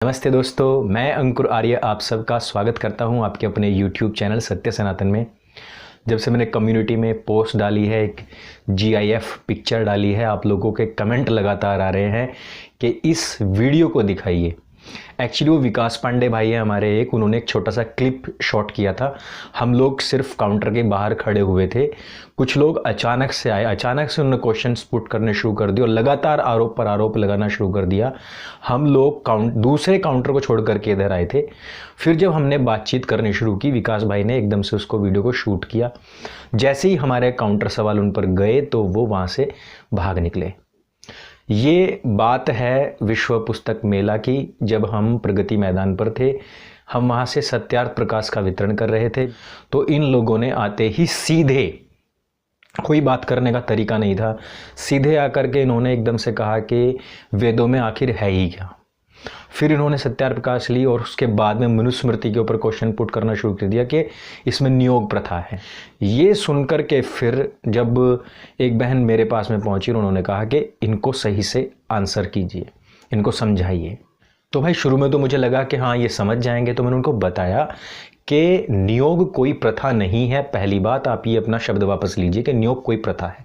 नमस्ते दोस्तों, मैं अंकुर आर्य आप सबका स्वागत करता हूं आपके अपने YouTube चैनल सत्य सनातन में। जब से मैंने कम्युनिटी में पोस्ट डाली है, एक GIF पिक्चर डाली है, आप लोगों के कमेंट लगातार आ रहे हैं कि इस वीडियो को दिखाइए। एक्चुअली वो विकास पांडे भाई है हमारे, उन्होंने एक छोटा सा क्लिप शॉट किया था। हम लोग सिर्फ काउंटर के बाहर खड़े हुए थे, कुछ लोग अचानक से आए, अचानक से उन्होंने क्वेश्चंस पुट करने शुरू कर दिए और लगातार आरोप पर आरोप लगाना शुरू कर दिया। हम लोग दूसरे काउंटर को छोड़ करके इधर आए थे। फिर जब हमने बातचीत करनी शुरू की, विकास भाई ने एकदम से उसको वीडियो को शूट किया। जैसे ही हमारे काउंटर सवाल उन पर गए तो वो वहाँ से भाग निकले। ये बात है विश्व पुस्तक मेला की। जब हम प्रगति मैदान पर थे, हम वहाँ से सत्यार्थ प्रकाश का वितरण कर रहे थे, तो इन लोगों ने आते ही सीधे, कोई बात करने का तरीका नहीं था, सीधे आकर के इन्होंने एकदम से कहा कि वेदों में आखिर है ही क्या। फिर इन्होंने सत्यार्थ प्रकाश ली और उसके बाद में मनुस्मृति के ऊपर क्वेश्चन पुट करना शुरू कर दिया कि इसमें नियोग प्रथा है। ये सुनकर के फिर जब एक बहन मेरे पास में पहुंची, उन्होंने कहा कि इनको सही से आंसर कीजिए, इनको समझाइए। तो भाई शुरू में तो मुझे लगा कि हाँ ये समझ जाएंगे, तो मैंने उनको बताया कि नियोग कोई प्रथा नहीं है। पहली बात, आप ये अपना शब्द वापस लीजिए कि नियोग कोई प्रथा है।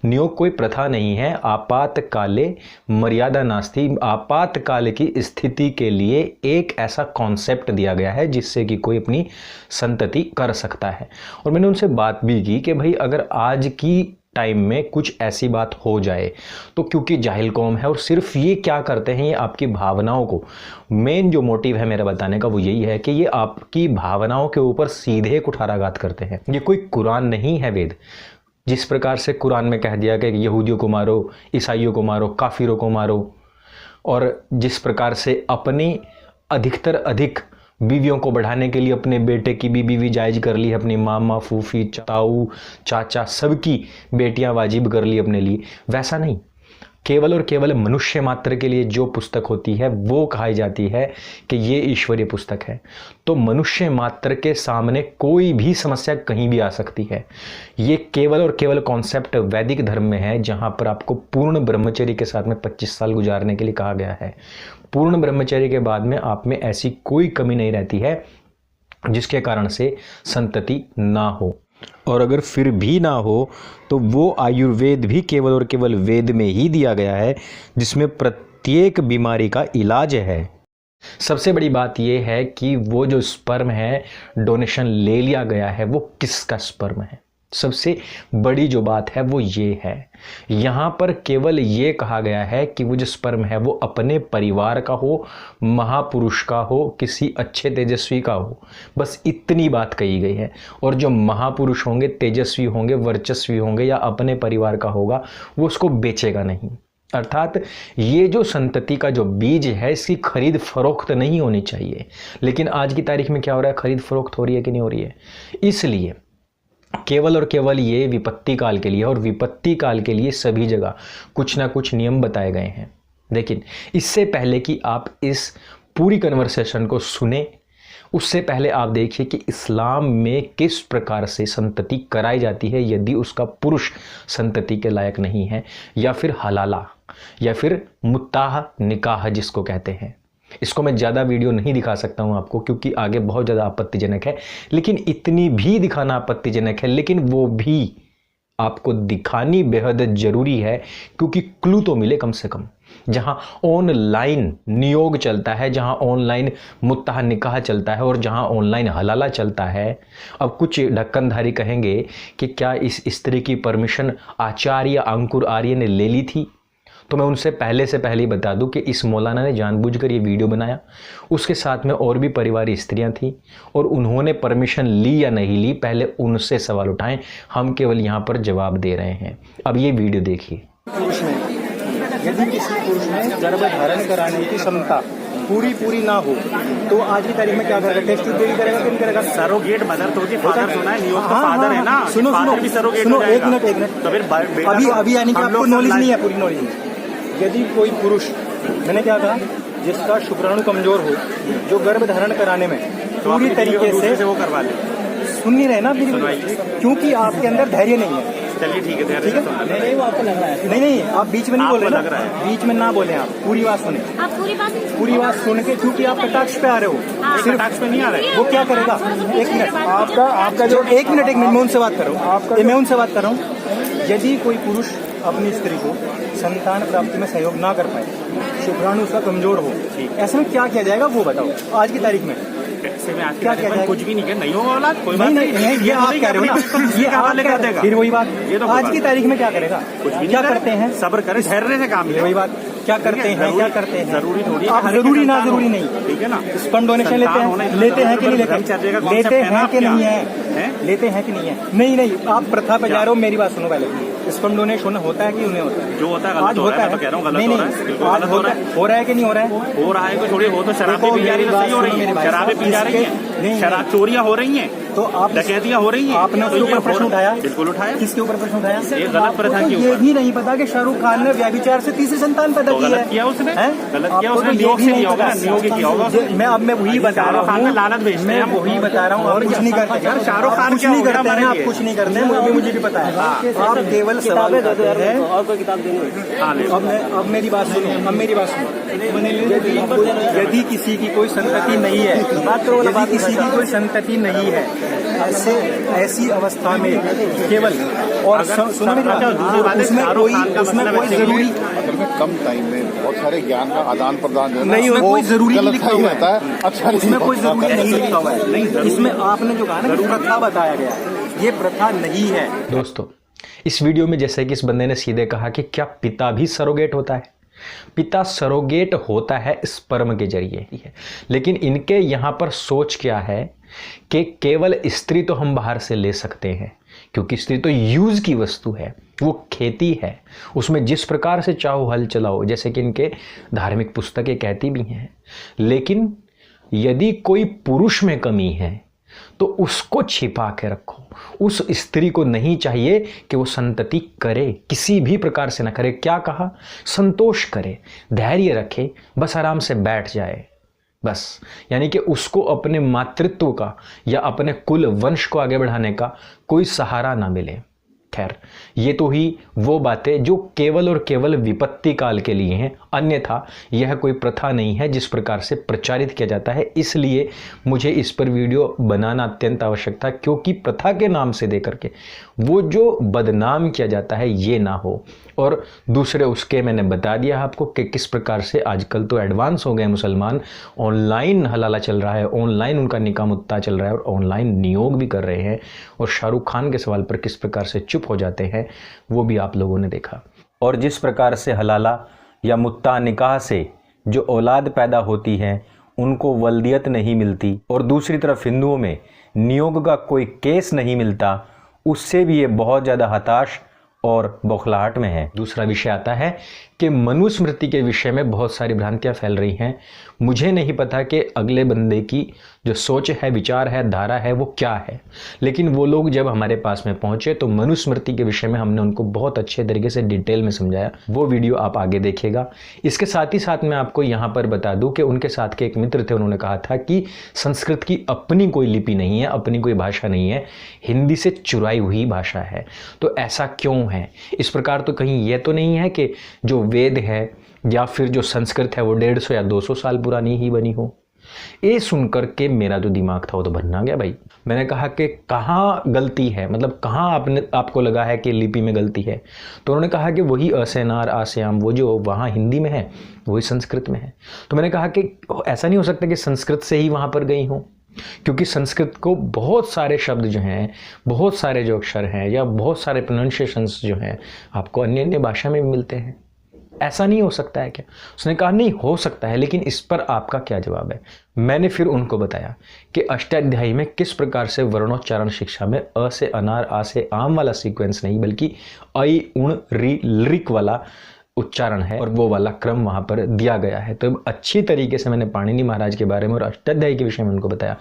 नियोग कोई प्रथा नहीं है। आपातकाले मर्यादा नास्ति, आपातकाल की स्थिति के लिए एक ऐसा कॉन्सेप्ट दिया गया है जिससे कि कोई अपनी संतति कर सकता है। और मैंने उनसे बात भी की कि भाई अगर आज की टाइम में कुछ ऐसी बात हो जाए तो, क्योंकि जाहिल कौम है और सिर्फ ये क्या करते हैं, ये आपकी भावनाओं को, मेन जो मोटिव है मेरा बताने का वो यही है कि ये आपकी भावनाओं के ऊपर सीधे कुठाराघात करते हैं। ये कोई कुरान नहीं है, वेद। जिस प्रकार से कुरान में कह दिया कि यहूदियों को मारो, ईसाइयों को मारो, काफिरों को मारो, और जिस प्रकार से अपनी अधिकतर अधिक बीवियों को बढ़ाने के लिए अपने बेटे की भी बीवी जायज कर ली, अपनी मामा, फूफी, ताऊ, चाचा सबकी बेटियां वाजिब कर ली अपने लिए। वैसा नहीं, केवल और केवल मनुष्य मात्र के लिए जो पुस्तक होती है वो कही जाती है कि ये ईश्वरीय पुस्तक है। तो मनुष्य मात्र के सामने कोई भी समस्या कहीं भी आ सकती है। ये केवल और केवल कॉन्सेप्ट वैदिक धर्म में है, जहाँ पर आपको पूर्ण ब्रह्मचर्य के साथ में 25 साल गुजारने के लिए कहा गया है। पूर्ण ब्रह्मचर्य के बाद में आप में ऐसी कोई कमी नहीं रहती है जिसके कारण से संतति ना हो, और अगर फिर भी ना हो तो वो आयुर्वेद भी केवल और केवल वेद में ही दिया गया है, जिसमें प्रत्येक बीमारी का इलाज है। सबसे बड़ी बात यह है कि वो जो स्पर्म है, डोनेशन ले लिया गया है, वो किसका स्पर्म है। सबसे बड़ी जो बात है वो ये है, यहाँ पर केवल ये कहा गया है कि वो जो स्पर्म है वो अपने परिवार का हो, महापुरुष का हो, किसी अच्छे तेजस्वी का हो, बस इतनी बात कही गई है। और जो महापुरुष होंगे, तेजस्वी होंगे, वर्चस्वी होंगे या अपने परिवार का होगा, वो उसको बेचेगा नहीं। अर्थात ये जो संतति का जो बीज है, इसकी खरीद फरोख्त नहीं होनी चाहिए। लेकिन आज की तारीख में क्या हो रहा है, खरीद फरोख्त हो रही है कि नहीं हो रही है। इसलिए केवल और केवल ये विपत्ति काल के लिए, और विपत्ति काल के लिए सभी जगह कुछ ना कुछ नियम बताए गए हैं। लेकिन इससे पहले कि आप इस पूरी कन्वर्सेशन को सुने, उससे पहले आप देखिए कि इस्लाम में किस प्रकार से संतति कराई जाती है यदि उसका पुरुष संतति के लायक नहीं है, या फिर हलाला, या फिर मुत्ताह निकाह जिसको कहते हैं। इसको मैं ज़्यादा वीडियो नहीं दिखा सकता हूँ आपको, क्योंकि आगे बहुत ज़्यादा आपत्तिजनक है, लेकिन इतनी भी दिखाना आपत्तिजनक है, लेकिन वो भी आपको दिखानी बेहद ज़रूरी है, क्योंकि क्लू तो मिले कम से कम। जहाँ ऑनलाइन नियोग चलता है, जहाँ ऑनलाइन मुत्ताह निकाह चलता है, और जहाँ ऑनलाइन हलाला चलता है। अब कुछ ढक्कनधारी कहेंगे कि क्या इस स्त्री की परमिशन आचार्य अंकुर आर्य ने ले ली थी, तो मैं उनसे पहले से पहले ही बता दूं कि इस मौलाना ने जानबूझकर ये वीडियो बनाया। उसके साथ में और भी परिवारी स्त्रियां थीं, और उन्होंने परमिशन ली या नहीं ली, पहले उनसे सवाल उठाएं। हम केवल यहाँ पर जवाब दे रहे हैं। अब ये वीडियो देखिए। यदि किसी पुरुष में गर्भ धारण कराने की क्षमता पूरी ना हो तो आज की तारीख में क्या करेगा, टेस्ट ट्यूब करेगा कि नहीं करेगा। सरोगेट मदर तो होती, फादर सुना है, नियोग का फादर है ना। सुनो भी सरोगेट सुनो, एक मिनट तो फिर अभी यानी कि आपको नॉलेज नहीं है, पूरी नॉलेज नहीं। यदि कोई पुरुष, मैंने क्या कहा, जिसका शुक्राणु कमजोर हो, जो गर्भ धारण कराने में पूरी तरीके से वो करवा ले, सुन नहीं रहे ना, क्योंकि आपके अंदर धैर्य नहीं है। चलिए ठीक है, ठीक है। नहीं वो आपको लग रहा है। नहीं आप बीच में नहीं बोल आपको रहे लग रहा ना, बीच में ना बोले आप, पूरी बात सुने, आप पूरी बात सुन के, क्योंकि आप कटाक्ष पे आ रहे हो। सिर्फ कटाक्ष पे नहीं आ रहे। वो क्या करेगा, एक मिनट, आपका जो एक मिनट मैं उनसे बात कर रहा हूँ, मैं उनसे बात कर रहा हूँ। यदि कोई पुरुष अपनी स्त्री को संतान प्राप्ति में सहयोग ना कर पाए, शुक्राणु उसका कमजोर हो, ऐसे में क्या किया जाएगा वो बताओ आज की तारीख में। ऐसे में आज क्या क्या क्या कुछ भी नहीं है, नहीं होगा औलाद, कोई बात नहीं, ये आप कह रहे हो ना, ये आप लेकर देगा। फिर वही बात, ये तो आज की तारीख में क्या करेगा, कुछ भी क्या नहीं करते हैं, सब्र करें, धैर्य से काम ये ले। वही बात, क्या करते हैं, क्या करते हैं, जरूरी थोड़ी, आप जरूरी ना जरूरी नहीं, ठीक है ना। स्पर्म डोनेशन लेते हैं, लेते हैं कि नहीं लेते, लेते हैं कि नहीं है, लेते हैं कि नहीं है, नहीं आप प्रथा पे जा रहे हो, मेरी बात सुनो पहले, स्पर्म डोनेशन होता है कि नहीं होता है, जो होता है आज होता है, तो कह रहा हूँ नहीं आज हो रहा है कि नहीं हो रहा है, हो रहा है, कोई थोड़ी हो तो शराबें पी जा रही है, तो सही हो रही है, शराबें पी जा रही है, शराब चोरियां हो रही हैं, तो आप डकैतियां हो रही हैं, आपने उसके ऊपर प्रश्न उठाया, बिल्कुल उठाया। किसके ऊपर प्रश्न उठाया, ये गलत प्रथा के ये ऊपर। भी नहीं पता कि शाहरुख खान ने व्यभिचार से तीसरी संतान पैदा तो की है, गलत किया उसने, गलत किया आपको उसने, तो ये नियोग भी से नहीं किया होगा, पता। नियोग ही किया होगा। मैं वही बता रहा शाहरुख खान हूँ, में लानत भेजते हैं मैं हम। वही बता रहा हूँ, आप कुछ नहीं करते, यार शाहरुख खान कुछ क्या नहीं हो गया करते हैं, हमारे आप लिए? कुछ नहीं करते हैं, मुझे भी पता है, आप केवल सवाल करते हैं। और कोई किताब देंगे। हाँ, ले। अब मेरी बात सुनो, अब मेरी बात सुनो, यदि किसी की कोई संतति नहीं है, यदि किसी की कोई संतति नहीं है, ऐसी अवस्था में केवल और सुनो मेरी बात, उसमें कोई जरूरी कम टाइम में बहुत सारे ज्ञान का आदान प्रदान जो है ना, नहीं, उसमें वो कोई जरूरी नहीं गलत लिखा ही हुआ रहता है, है, अच्छा नहीं उसमें कोई होता। जरूरी नहीं लिखा हुआ है, इसमें आपने जो कहा ना प्रथा बताया गया है, ये प्रथा नहीं है। दोस्तों, इस वीडियो में जैसे कि इस बंदे ने सीधे कहा कि क्या पिता भी सरोगेट होता है, पिता सरोगेट होता है स्पर्म के जरिए, लेकिन इनके यहाँ पर सोच क्या है कि केवल स्त्री तो हम बाहर से ले सकते हैं, क्योंकि स्त्री तो यूज की वस्तु है, वो खेती है, उसमें जिस प्रकार से चाहो हल चलाओ, जैसे कि इनके धार्मिक पुस्तकें कहती भी हैं। लेकिन यदि कोई पुरुष में कमी है तो उसको छिपा के रखो, उस स्त्री को नहीं चाहिए कि वो संतति करे, किसी भी प्रकार से ना करे। क्या कहा, संतोष करे, धैर्य रखे, बस आराम से बैठ जाए, बस। यानी कि उसको अपने मातृत्व का या अपने कुल वंश को आगे बढ़ाने का कोई सहारा ना मिले। खैर, ये तो ही वो बातें जो केवल और केवल विपत्ति काल के लिए हैं, अन्यथा यह कोई प्रथा नहीं है जिस प्रकार से प्रचारित किया जाता है। इसलिए मुझे इस पर वीडियो बनाना अत्यंत आवश्यक था, क्योंकि प्रथा के नाम से देकर के वो जो बदनाम किया जाता है ये ना हो। और दूसरे उसके मैंने बता दिया आपको कि किस प्रकार से आजकल तो एडवांस हो गए मुसलमान, ऑनलाइन हलाला चल रहा है, ऑनलाइन उनका निकाह मुत्ता चल रहा है और ऑनलाइन नियोग भी कर रहे हैं, और शाहरुख खान के सवाल पर किस प्रकार से चुप हो जाते हैं वो भी आप लोगों ने देखा। और जिस प्रकार से हलाला या मुत्ता निकाह से जो औलाद पैदा होती है उनको वल्दियत नहीं मिलती, और दूसरी तरफ हिंदुओं में नियोग का कोई केस नहीं मिलता, उससे भी ये बहुत ज़्यादा हताश और बौखलाहट में है। दूसरा विषय आता है कि मनुस्मृति के विषय में बहुत सारी भ्रांतियां फैल रही हैं। मुझे नहीं पता कि अगले बंदे की जो सोच है, विचार है, धारा है, वो क्या है, लेकिन वो लोग जब हमारे पास में पहुंचे तो मनुस्मृति के विषय में हमने उनको बहुत अच्छे तरीके से डिटेल में समझाया। वो वीडियो आप आगे देखिएगा। इसके साथ ही साथ मैं आपको यहाँ पर बता दूं कि उनके साथ के एक मित्र थे, उन्होंने कहा था कि संस्कृत की अपनी कोई लिपि नहीं है, अपनी कोई भाषा नहीं है, हिंदी से चुराई हुई भाषा है। तो ऐसा क्यों है? इस प्रकार तो कहीं ये तो नहीं है कि जो वेद है या फिर जो संस्कृत है वो 150 या 200 साल पुरानी ही बनी हो। ये सुनकर के मेरा जो दिमाग था वो तो भरना गया भाई। मैंने कहा कि कहाँ गलती है, मतलब कहाँ आपको लगा है कि लिपि में गलती है? तो उन्होंने कहा कि वही असेनार आस्याम, वो जो वहाँ हिंदी में है वही संस्कृत में है। तो मैंने कहा कि ऐसा नहीं हो सकता कि संस्कृत से ही वहाँ पर गई हो, क्योंकि संस्कृत को बहुत सारे शब्द जो हैं, बहुत सारे जो अक्षर हैं या बहुत सारे प्रोनाउंसिएशंस जो हैं आपको अन्य अन्य भाषा में भी मिलते हैं। ऐसा नहीं हो सकता है क्या? उसने कहा नहीं हो सकता है, लेकिन इस पर आपका क्या जवाब है? मैंने फिर उनको बताया कि अष्टाध्यायी में किस प्रकार से वर्णोच्चारण शिक्षा में अ से अनार, आ से आम वाला सीक्वेंस नहीं बल्कि ऐ उण रि लिक वाला उच्चारण है और वो वाला क्रम वहाँ पर दिया गया है। तो अच्छी तरीके से मैंने पाणिनि महाराज के बारे में और अष्टाध्यायी के विषय में उनको बताया,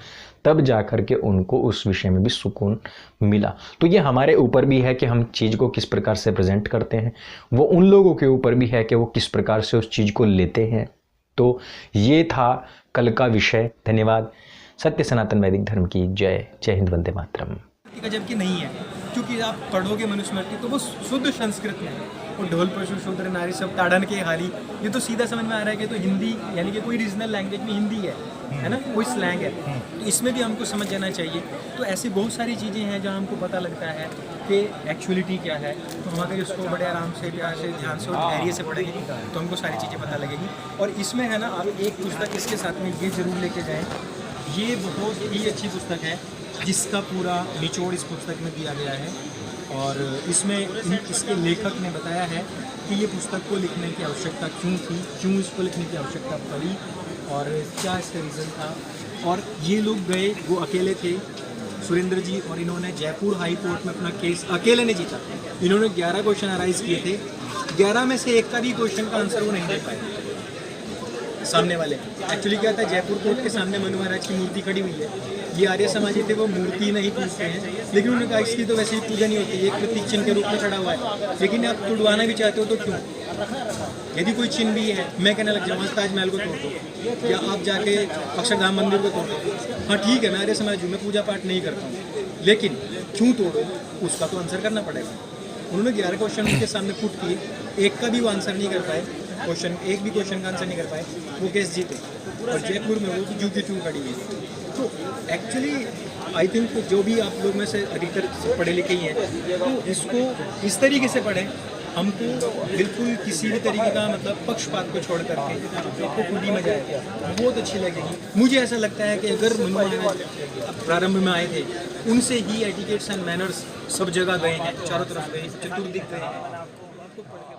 तब जा कर के उनको उस विषय में भी सुकून मिला। तो ये हमारे ऊपर भी है कि हम चीज़ को किस प्रकार से प्रेजेंट करते हैं, वो उन लोगों के ऊपर भी है कि वो किस प्रकार से उस चीज़ को लेते हैं। तो ये था कल का विषय। धन्यवाद। सत्य सनातन वैदिक धर्म की जय। जय हिंद, वंदे मातरम। का, जबकि नहीं है, क्योंकि आप पढ़ोगे मनुस्मृति तो वो शुद्ध संस्कृत में है। वो ढोल पशु शूद्र नारी सब ताड़न के हाली, ये तो सीधा समझ में आ रहा है कि तो हिंदी यानी कि कोई रीजनल लैंग्वेज में हिंदी है ना, कोई स्लैंग है, तो इसमें भी हमको समझ जाना चाहिए। तो ऐसी बहुत सारी चीज़ें हैं जहाँ हमको पता लगता है कि एक्चुअलिटी क्या है। तो हम अगर इसको बड़े आराम से, प्यार से, ध्यान से और धैर्य से पढ़ेंगे तो हमको सारी चीज़ें पता लगेगी। और इसमें है ना, आप एक पुस्तक इसके साथ में ये ज़रूर लेके जाएँ, ये बहुत ही अच्छी पुस्तक है जिसका पूरा निचोड़ इस पुस्तक में दिया गया है। और इसमें इसके लेखक ने बताया है कि ये पुस्तक को लिखने की आवश्यकता क्यों थी, क्यों इसको लिखने की आवश्यकता पड़ी और क्या इसका रीज़न था। और ये लोग गए, वो अकेले थे सुरेंद्र जी, और इन्होंने जयपुर हाई कोर्ट में अपना केस अकेले ने जीता। इन्होंने 11 क्वेश्चन अराइज किए थे, 11 में से एक का भी क्वेश्चन का आंसर वो नहीं दे पाए सामने वाले। एक्चुअली क्या था, जयपुर कोर्ट के सामने मनु महाराज की मूर्ति खड़ी हुई है, ये आर्य समाजी थे, वो मूर्ति नहीं पूजते हैं, लेकिन उन्होंने कहा इसकी तो वैसे ही पूजा नहीं होती, एक प्रतीक चिन्ह के रूप में खड़ा हुआ है, लेकिन आप तुड़वाना भी चाहते हो तो क्यों? यदि कोई चिन्ह भी है, मैं कहने लग जाऊँ ताजमहल को तोड़ दो, या आप जाके अक्षरधाम मंदिर को तोड़ दो, हाँ ठीक है, मैं आर्य समाजी में पूजा पाठ नहीं करता हूँ, लेकिन क्यों तोड़ो, उसका तो आंसर करना पड़ेगा। उन्होंने 11 क्वेश्चन उनके सामने पुट किए, एक का भी वो आंसर नहीं कर पाए, एक भी क्वेश्चन का आंसर नहीं कर पाए, वो केस जीते। और जयपुर में वो जू की चू खड़ी है। तो एक्चुअली आई थिंक जो भी आप लोग में से अधिकतर पढ़े लिखे ही हैं, तो इसको इस तरीके से पढ़ें, हमको बिल्कुल किसी भी तरीके का मतलब पक्षपात को छोड़ करके आपको खुद ही मजा आएगा, बहुत अच्छी लगेगी। मुझे ऐसा लगता है कि अगर मनु महाराज प्रारंभ में आए थे, उनसे ही एटिकेट्स एंड मैनर्स सब जगह गए हैं, चारों तरफ गए, चतुर्दिक गए हैं।